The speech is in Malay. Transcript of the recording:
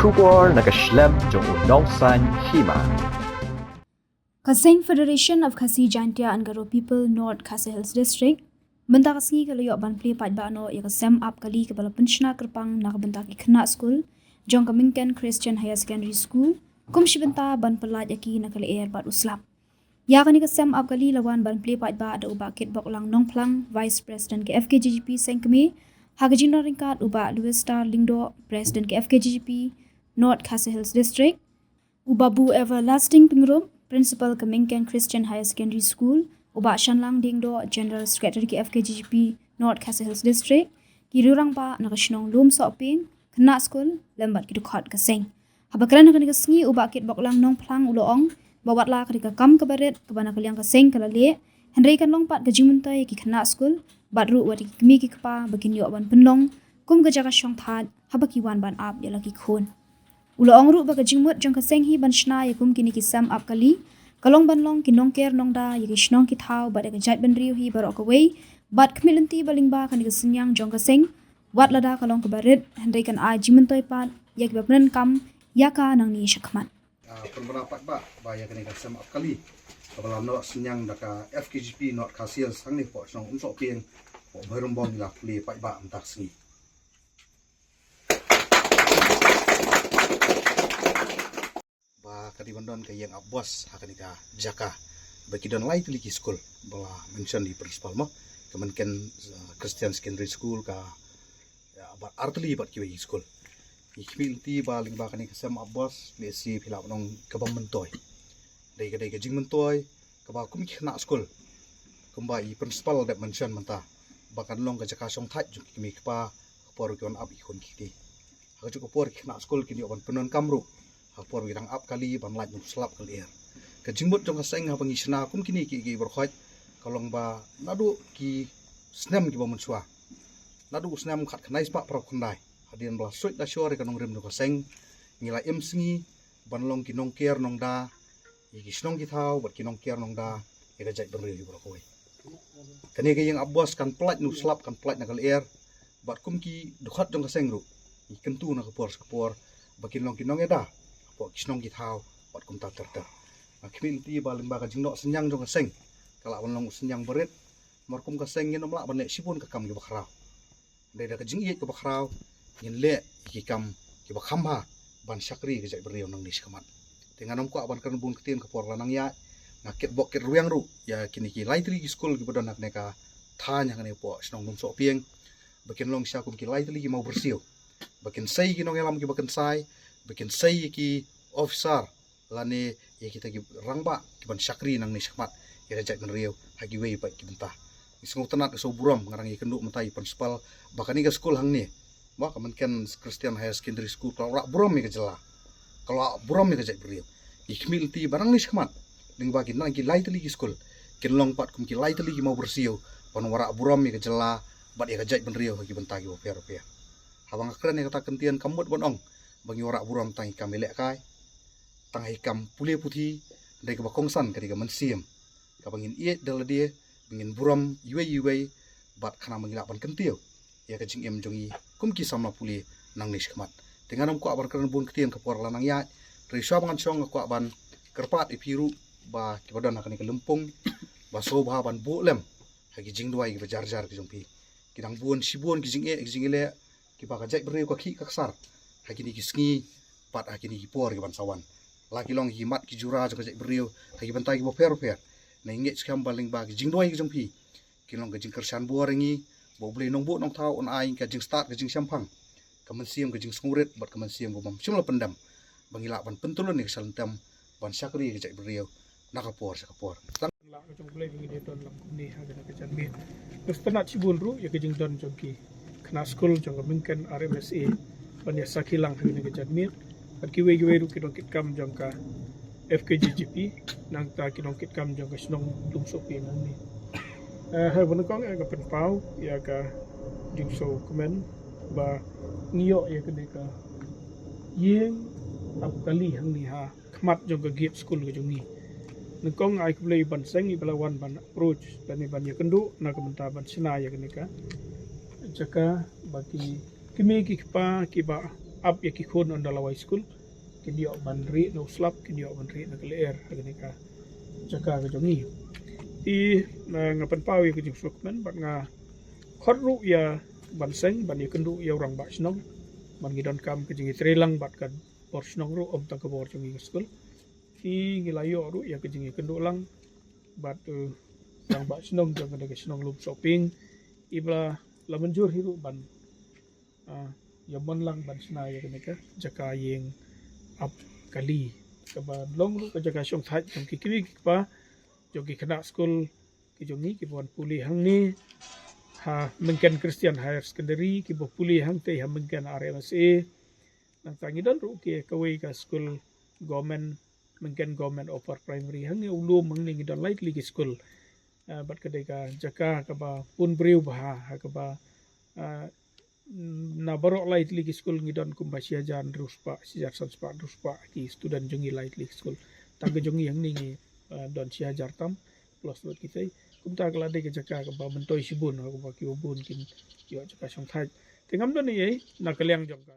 Shubor nakaslem jong unongsan hima. Kaseng Federation of Khasi Jaintia Angaro People North Khasi Hills District bentak kasngi kalau yok ban pli pat ba no ya sem up kali ke bala penchna kerpang nak bentak ikna school jong kamingken Christian Higher Secondary School kum shibenta ban pelaj aki nak air bat uslap ya kani ke sem up kali lawan ban pli pat ba ada uba kit bok lang nong plang Vice President ke FKGGP sengkemi hagajina ringkat uba Louis Star Lingdo President ke FKGGP North Khasi Hills District uba Bu Everlasting Pingrum Principal Kamingken Christian Higher Secondary School uba Shanlang Dingdo General Secretary ke FKGGP North Khasi Hills District kirurang pa nakashnong lum soping kena school lembat ki dukhat kaseng habakran nakani kasngi uba kit boklang nong plang uloong bawat la ka kam ka baret ka bana kalyang kaseng kala le henry kan long pat ka jimuntai ki kena school badru wati kmi ki kpa bakin yo ban penlong kum ka jaga shong that habaki wan ban ap ya laki khun uloong ru ba ka jingmut jong kaseng hi ban shna ya kum kini ki sam ap kali kalong banlong kinong ker nong da yagi shnong ki thau bad ka jat ban riu hi barok away bad khmilanti baling ba kan ka sinyang jong ka seng wat lada kalong ka barit hendai kan a jimun toy pat yagi babnan kam yaka nang ni shakman pendapat ba ya kan ka sam up kali kabala no sinyang da ka FKGP North Khasi Hills sang ni po song sok pieng po berumbong la pli pat ba antak sni kadi bandon ke yang abwas hakani ka jaka bagi don lai tuli school bala mention di principal mo kemenken Christian Secondary School ka ya ba artli bat ki school ikmil ti baling ba kani kasam abwas lesi philap nong kabam mentoy dai ka jing mentoy ka ba kum khna school kumba i principal dat mention menta bakan long ka jaka song that juk kimi pa por kon ab ikon kiti ha juk por khna school kini oban penon kamru hapor wirang up kali ban laj nung slap kali er ka jingbut jong kaseng ha bangi sna kum kini ki berkhot kalong ba nadu ki snem ki bomon swa nadu snem khat khnai spa prok khandai hadin bla suit da shore ka nong rim do kaseng ngila em singi ban long ki nong ker nong da ki snong ki thau bat ki nong ker nong da ka jai berri ki berkhoi kani ke yang abwas kan plat nu slap kan plat na kali er bat kum ki dukhat jong kaseng ru ikentu na kapor bakin long ki nong eda po kisnong ki thau wat kum ta terta khmil ti baling ba ka jingno senyang jong kaseng kala wanlong senyang berit markum kaseng ngen omla ban le sipun ka kam ki bakhrau dai da ka jing ye ka bakhrau ngen le ki kam ki bakham ha ban sakri ka jai beriau nang nis kamat dengan om ko ban kan bun ketien ka por lanang ya ngaket bok ket ruang ru ya kini ki laitri ki school ki bodan nak neka thanya kan po snong num so pieng bakin long sya kum ki laitri ki mau bersio bakin sai ki nong elam ki bakin sai bikin sai ki officer lani ya kita ki rangba ki ban sakri nang ni sakmat ya jat men riau hagi wei pa ki bentah isngu tenat so buram ngarang i kenduk mentai principal bahkan ni ke school hang ni ba kemenken Christian Higher Secondary School kalau rak buram mi ke jela kalau buram mi ke jat beriau ikmil ti barang ni sakmat ning bagi nang ki lai teli ki school kin long pat kum ki lai teli ki mau bersio pan warak buram mi ke jela bat ya jat ben riau hagi bentah ki oper habang akren ni kata kentian kamut bonong bagi warak buram tang ikam elek kai tang ikam pule putih dari ke bakongsan ketika mensiam ka bangin iet dal dia bingin buram yuai bat khana mangila ban kentiu ya ka jing em jongi kum ki samna pule nang nis khmat dengan am ko aban kan bun ketien ka por lanang ya riswa bangan song ko aban kerpat ipiru ba ki badan akan ke lempung ba sobha ban bolem hagi jing duai ki jar ki jongpi kidang buon sibuon ki jing ele ki ba ka jai bre ko ki kaksar hakini kisngi pat hakini ki por ki ban sawan laki long himat ki jura jo kajek beriu hagi bantai ki bofer na inget skam baling ba ki jingdoi ki jongpi ki long ki jing kersan buarengi bo beli nong bu nong thau on ai ka jing start ka jing sampang kamen siam ka jing smuret bat kamen siam bo mam simla pendam bangila ban pentulun ni salentam ban sakri ki jek beriu nakapor sakapor la jong blai bingi de don lam ni ha ga ka jan mi pestana cibun ru ya ka jing don jongki kena school jong mungkin RMSA banyak sakilang hari ni kejat mir, kiwe ru kit kam jangka FKGGP, nang ta kit kam jangka senong lumsopi nang ni. Hal benukong ya ka penpau ya ka jingso komen ba ngio ya ka deka yeng ap kali hang ni ha khmat jangka gate school ka jong ni. Nukong ai kulei ban seng i balawan ban approach dan ni ban ya kendu na ka menta ban sina ya ka jaka bagi kimi ki pa ki ba up ya ki khon on dalawai school kin yo ban ri no slap kin yo ban ri na kler agni ka jaka ka jongi i ngapan pawi ke jing sukmen bat nga khot ru ya ban seng ban ya kendu ya orang ba snong ban ngidon kam ke jing trelang bat kan por snong ru om ta ka bor jongi school i ngilayo ru ya ke jing kendu lang bat yang ba snong jong ke snong lup shopping ibla la manjur hiru ban ya mon lang ban sna ya ke ka jaka yeng up kali ka ban long ru ka jaka shong thai jong ki kiwi pa jogi kena school ki jongi ki bon puli hang ni ha mungkin Christian Higher Secondary ki bo puli hang te ha mungkin RMSA nang tangi dan ru ki kawe ka school government mungkin government upper primary hang ni ulu mang ni dan likely ki school bat ka ka jaka ka ba pun breu ba ha ka ba na barok likely ki school ngidon kumbasia jan ruspa sijar sanspa ruspa ki student jongi likely school tang jongi hang ni don si hajar tam plus buat kita kumta kala de jaka ka ba mentoi sibun ka ba ki ubun kin ki jaka song thai tengam don ni nak kaliang jong ka